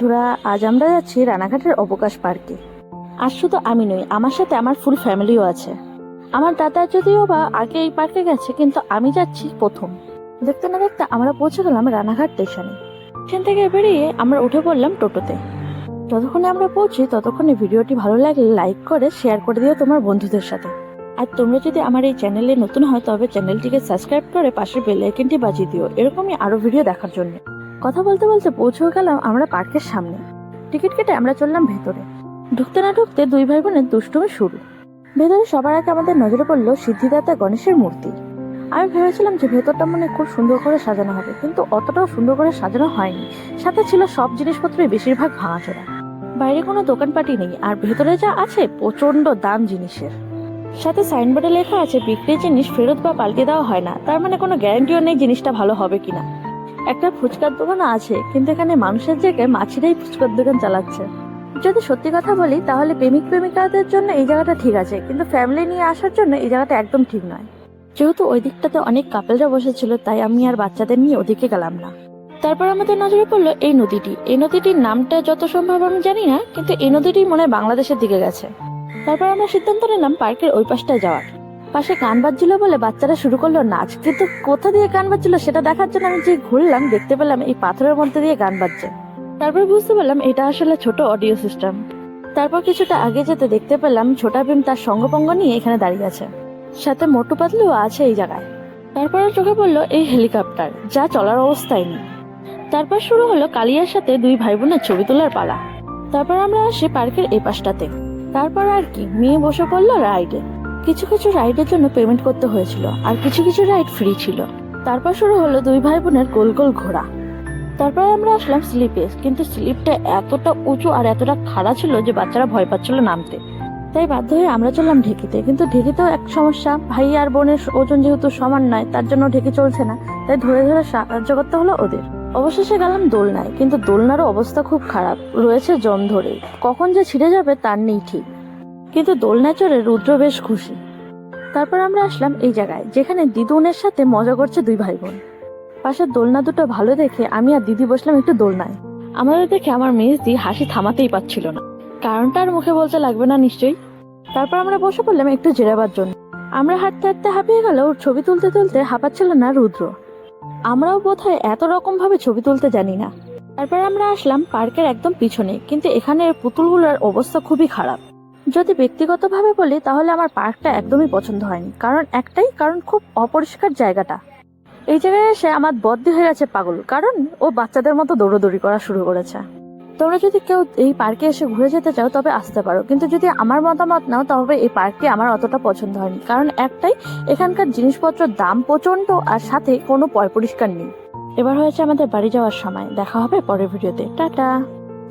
বন্ধুরা, আজ আমরা যাচ্ছি রানাঘাটের অবকাশ পার্কে। আর শুধু আমি নই, আমার সাথে আমার ফুল ফ্যামিলিও আছে। আমার দাদা যদিও বা আগে এই পার্কে গেছে, কিন্তু আমি যাচ্ছি প্রথম। দেখতে না দেখতে আমরা পৌঁছে গেলাম রানাঘাট স্টেশনে। স্টেশন থেকে বেরিয়ে আমরা উঠে পড়লাম টোটোতে। যতক্ষণে আমরা পৌঁছি ততক্ষণে ভিডিওটি ভালো লাগলে লাইক করে শেয়ার করে দিও তোমার বন্ধুদের সাথে। আর তোমরা যদি আমার এই চ্যানেলে নতুন হয় তবে চ্যানেলটিকে সাবস্ক্রাইব করে পাশের বেল আইকনটি বাজিয়ে দিও এরকমই আরো ভিডিও দেখার জন্য। কথা বলতে বলতে পৌঁছে গেলাম আমরা পার্কের সামনে। টিকিট কেটে আমরা চললাম ভেতরে। ঢুকতে না ঢুকতে দুই ভাই বোনের দুষ্টুমি শুরু। ভেতরে সবার আগে আমাদের নজরে পড়লো সিদ্ধিদাতা গণেশের মূর্তি। আমি ভেবেছিলাম যে ভেতরটা মনে খুব সুন্দর করে সাজানো হবে, কিন্তু অতটাও সুন্দর করে সাজানো হয়নি। সাথে ছিল সব জিনিসপত্রই বেশিরভাগ ভাঙাচোরা। বাইরে কোনো দোকানপাটি নেই, আর ভেতরে যা আছে প্রচন্ড দাম জিনিসের। সাথে সাইনবোর্ডে লেখা আছে বিক্রির জিনিস ফেরত বা পাল্টে দেওয়া হয় না, তার মানে কোনো গ্যারান্টিও নেই জিনিসটা ভালো হবে কিনা। একটা ফুচকার দোকান আছে, কিন্তু এখানে মানুষের জায়গায় মাছিরাই ফুচকার দোকান চালাচ্ছে। যদি সত্যি কথা বলি তাহলে প্রেমিক প্রেমিকাদের জন্য এই জায়গাটা ঠিক আছে, কিন্তু ফ্যামিলি নিয়ে আসার জন্য এই জায়গাটা একদম ঠিক নয়। যেহেতু ওই দিকটাতে অনেক কাপেলরা বসেছিল, তাই আমি আর বাচ্চাদের নিয়ে ওদিকে গেলাম না। তারপর আমাদের নজরে পড়লো এই নদীটি। এই নদীটির নামটা যত সম্ভব আমি জানি না, কিন্তু এই নদীটি মনে হয় বাংলাদেশের দিকে গেছে। তারপর আমরা সিদ্ধান্ত নিলাম পার্কের ওই পাশটায় যাওয়ার। পাশে গান বাজছিল বলে বাচ্চারা শুরু করলো নাচ, কিন্তু কোথা দিয়ে গান বাজছিল সেটা দেখার জন্য আমি যে ঘুরলাম দেখতে পেলাম এই পাথরের মধ্যে দিয়ে গান বাজছে। তারপর বুঝতে পারলাম এটা আসলে ছোট অডিও সিস্টেম। তারপর কিছুটা আগে যেতে দেখতে পেলাম ছোটা ভীম তার সঙ্গপঙ্গ নিয়ে এখানে দাঁড়িয়ে আছে, সাথে মোটু পাতলুও আছে এই জায়গায়। তারপর চোখে পড়লো এই হেলিকপ্টার, যা চলার অবস্থায় নেই। তারপর শুরু হলো কালিয়ার সাথে দুই ভাই বোনের ছবি তোলার পালা। তারপর আমরা আসি পার্কের এই পাশটাতে। তারপর আর কি, মেয়ে বসে পড়লো রাইডে। কিছু কিছু রাইডের জন্য পেমেন্ট করতে হয়েছিল, আর কিছু কিছু রাইড ফ্রি ছিল। তারপর শুরু হলো দুই ভাই বোনের গোল গোল ঘোরা। তারপর আমরা আসলাম স্লিপে, কিন্তু স্লিপটা এতটা উঁচু আর এতটা খাড়া ছিল যে বাচ্চারা ভয় পাচ্ছিল নামতে। তাই বাধ্য হয়ে আমরা চললাম ঢেকিতে, কিন্তু ঢেকিতেও এক সমস্যা, ভাই আর বোনের ওজন যেহেতু সমান নয় তার জন্য ঢেকি চলছে না, তাই ধরে ধরে সাহায্য করতে হলো ওদের। অবশেষে গেলাম দোলনায়, কিন্তু দোলনারও অবস্থা খুব খারাপ, রয়েছে জম ধরে, কখন যে ছিঁড়ে যাবে তার নেই ঠিক। কিন্তু দোলনায় চড়ে রুদ্র বেশ খুশি। তারপর আমরা আসলাম এই জায়গায় যেখানে দিদুনের সাথে মজা করছে দুই ভাই বোন। পাশের দোলনা দুটো ভালো দেখে আমি আর দিদি বসলাম একটু দোলনায়। আমাদের দেখে আমার মেজদি হাসি থামাতেই পারছিল না, কারণটা আর মুখে বলতে লাগবে না নিশ্চয়ই। তারপর আমরা বসে পড়লাম একটু জিরাবার জন্য। আমরা হাঁটতে হাঁটতে হাঁপিয়ে গেল, ছবি তুলতে তুলতে হাঁপাচ্ছিল না রুদ্র। আমরাও বোধহয় এত রকম ভাবে ছবি তুলতে জানি না। তারপর আমরা আসলাম পার্কের একদম পিছনে, কিন্তু এখানে পুতুলগুলোর অবস্থা খুবই খারাপ। যদি ব্যক্তিগতভাবে বলি তাহলে আমার পার্কটা একদমই পছন্দ হয়নি, কারণ খুব অপরিষ্কার জায়গাটা। এই জায়গায় এসে আমার বদ্দি হয়ে গেছে পাগল, কারণ ও বাচ্চাদের মতো দৌড়দৌড়ি করা শুরু করেছে। তোমরা যদি কেউ এই পার্কে এসে ঘুরে যেতে চাও তবে আসতে পারো, কিন্তু যদি আমার মতামত নাও তবে এই পার্কটি আমার অতটা পছন্দ হয়নি। কারণ একটাই, এখানকার জিনিসপত্রের দাম প্রচন্ড, আর সাথে কোনো পরিষ্কার নেই। এবার হয়েছে আমাদের বাড়ি যাওয়ার সময়। দেখা হবে পরের ভিডিওতে। টাটা।